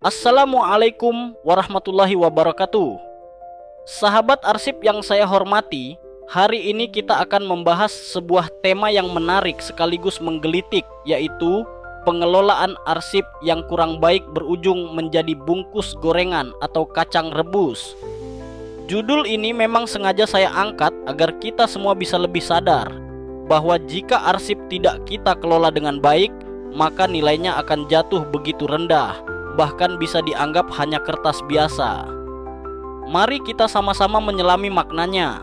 Assalamualaikum warahmatullahi wabarakatuh. Sahabat arsip yang saya hormati, hari ini kita akan membahas sebuah tema yang menarik sekaligus menggelitik, yaitu pengelolaan arsip yang kurang baik berujung menjadi bungkus gorengan atau kacang rebus. Judul ini memang sengaja saya angkat agar kita semua bisa lebih sadar bahwa jika arsip tidak kita kelola dengan baik, maka nilainya akan jatuh begitu rendah, bahkan bisa dianggap hanya kertas biasa. Mari kita sama-sama menyelami maknanya.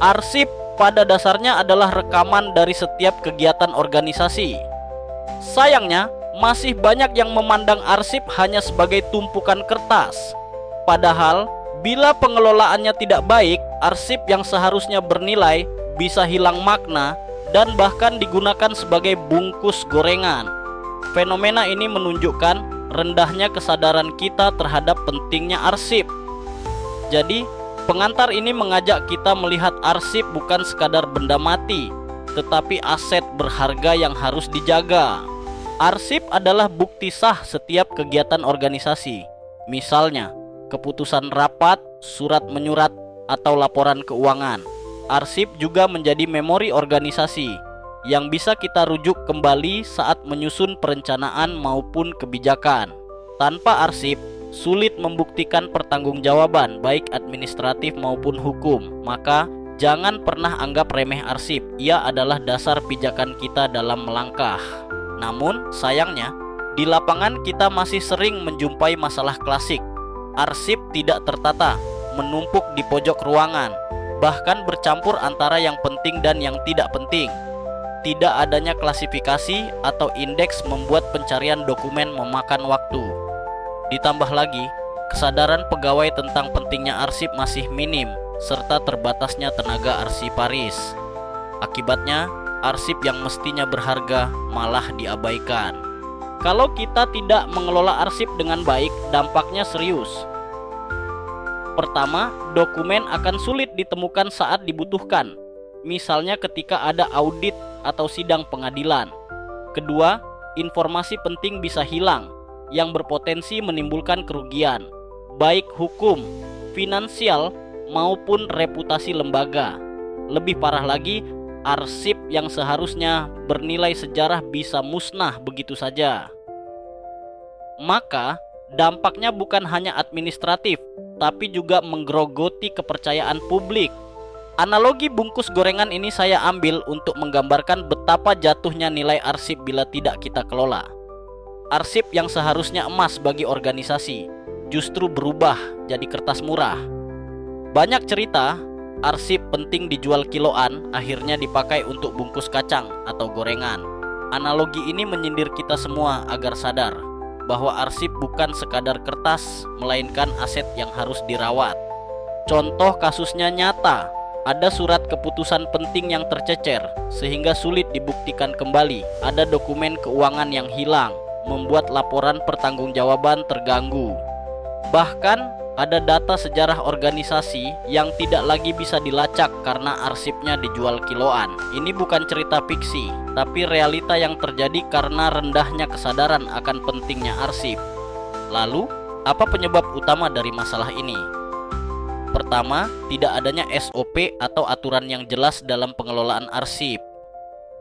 Arsip pada dasarnya adalah rekaman dari setiap kegiatan organisasi. Sayangnya, masih banyak yang memandang arsip hanya sebagai tumpukan kertas. Padahal, bila pengelolaannya tidak baik, arsip yang seharusnya bernilai bisa hilang makna dan bahkan digunakan sebagai bungkus gorengan. Fenomena ini menunjukkan rendahnya kesadaran kita terhadap pentingnya arsip. Jadi, pengantar ini mengajak kita melihat arsip bukan sekadar benda mati, tetapi aset berharga yang harus dijaga. Arsip adalah bukti sah setiap kegiatan organisasi. Misalnya, keputusan rapat, surat menyurat, atau laporan keuangan. Arsip juga menjadi memori organisasi yang bisa kita rujuk kembali saat menyusun perencanaan maupun kebijakan. Tanpa arsip, sulit membuktikan pertanggungjawaban baik administratif maupun hukum. Maka, jangan pernah anggap remeh arsip. Ia adalah dasar pijakan kita dalam melangkah. Namun, sayangnya, di lapangan kita masih sering menjumpai masalah klasik. Arsip tidak tertata, menumpuk di pojok ruangan, bahkan bercampur antara yang penting dan yang tidak penting. Tidak adanya klasifikasi atau indeks membuat pencarian dokumen memakan waktu. Ditambah lagi, kesadaran pegawai tentang pentingnya arsip masih minim, serta terbatasnya tenaga arsiparis. Akibatnya, arsip yang mestinya berharga malah diabaikan. Kalau kita tidak mengelola arsip dengan baik, dampaknya serius. Pertama, dokumen akan sulit ditemukan saat dibutuhkan. Misalnya ketika ada audit atau sidang pengadilan. Kedua, informasi penting bisa hilang yang berpotensi menimbulkan kerugian, baik hukum, finansial, maupun reputasi lembaga. Lebih parah lagi, arsip yang seharusnya bernilai sejarah bisa musnah begitu saja. Maka, dampaknya bukan hanya administratif, tapi juga menggerogoti kepercayaan publik. Analogi bungkus gorengan ini saya ambil untuk menggambarkan betapa jatuhnya nilai arsip bila tidak kita kelola. Arsip yang seharusnya emas bagi organisasi justru berubah jadi kertas murah. Banyak cerita, arsip penting dijual kiloan akhirnya dipakai untuk bungkus kacang atau gorengan. Analogi ini menyindir kita semua agar sadar bahwa arsip bukan sekadar kertas, melainkan aset yang harus dirawat. Contoh kasusnya nyata. Ada surat keputusan penting yang tercecer sehingga sulit dibuktikan kembali. Ada dokumen keuangan yang hilang, membuat laporan pertanggungjawaban terganggu. Bahkan ada data sejarah organisasi yang tidak lagi bisa dilacak karena arsipnya dijual kiloan. Ini bukan cerita fiksi, tapi realita yang terjadi karena rendahnya kesadaran akan pentingnya arsip. Lalu, apa penyebab utama dari masalah ini? Pertama, tidak adanya SOP atau aturan yang jelas dalam pengelolaan arsip.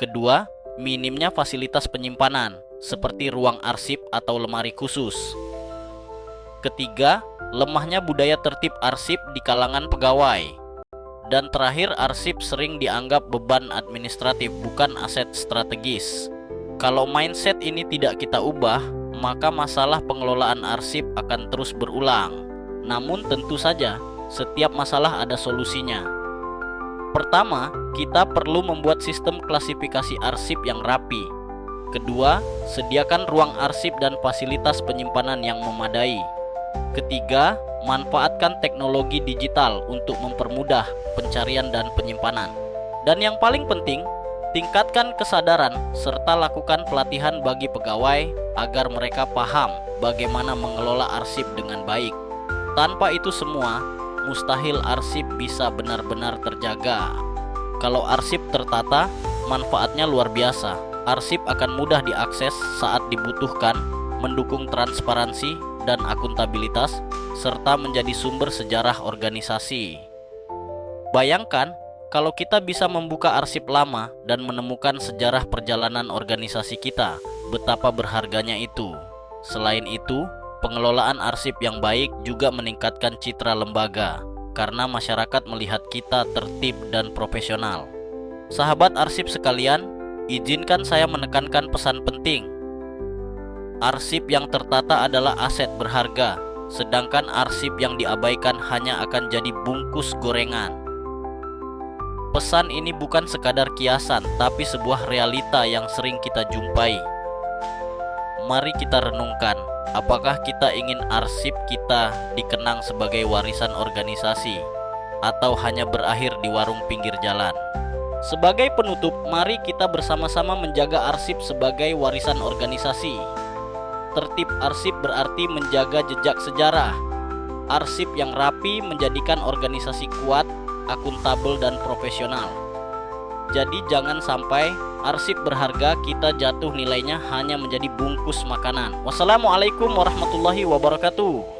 Kedua, minimnya fasilitas penyimpanan, seperti ruang arsip atau lemari khusus. Ketiga, lemahnya budaya tertib arsip di kalangan pegawai. Dan terakhir, arsip sering dianggap beban administratif, bukan aset strategis. Kalau mindset ini tidak kita ubah, maka masalah pengelolaan arsip akan terus berulang. Namun tentu saja, setiap masalah ada solusinya. Pertama, kita perlu membuat sistem klasifikasi arsip yang rapi. Kedua, sediakan ruang arsip dan fasilitas penyimpanan yang memadai. Ketiga, manfaatkan teknologi digital untuk mempermudah pencarian dan penyimpanan. Dan yang paling penting, tingkatkan kesadaran serta lakukan pelatihan bagi pegawai agar mereka paham bagaimana mengelola arsip dengan baik. Tanpa itu semua, mustahil arsip bisa benar-benar terjaga. Kalau arsip tertata, manfaatnya luar biasa. Arsip akan mudah diakses saat dibutuhkan, mendukung transparansi, dan akuntabilitas, serta menjadi sumber sejarah organisasi. Bayangkan kalau kita bisa membuka arsip lama dan menemukan sejarah perjalanan organisasi kita, betapa berharganya itu. Selain itu, pengelolaan arsip yang baik juga meningkatkan citra lembaga, karena masyarakat melihat kita tertib dan profesional. Sahabat arsip sekalian, izinkan saya menekankan pesan penting. Arsip yang tertata adalah aset berharga, sedangkan arsip yang diabaikan hanya akan jadi bungkus gorengan. Pesan ini bukan sekadar kiasan, tapi sebuah realita yang sering kita jumpai. Mari kita renungkan, apakah kita ingin arsip kita dikenang sebagai warisan organisasi, atau hanya berakhir di warung pinggir jalan? Sebagai penutup, mari kita bersama-sama menjaga arsip sebagai warisan organisasi. Tertib arsip berarti menjaga jejak sejarah. Arsip yang rapi menjadikan organisasi kuat, akuntabel, dan profesional. Jadi jangan sampai arsip berharga kita jatuh nilainya hanya menjadi bungkus makanan. Wassalamualaikum warahmatullahi wabarakatuh.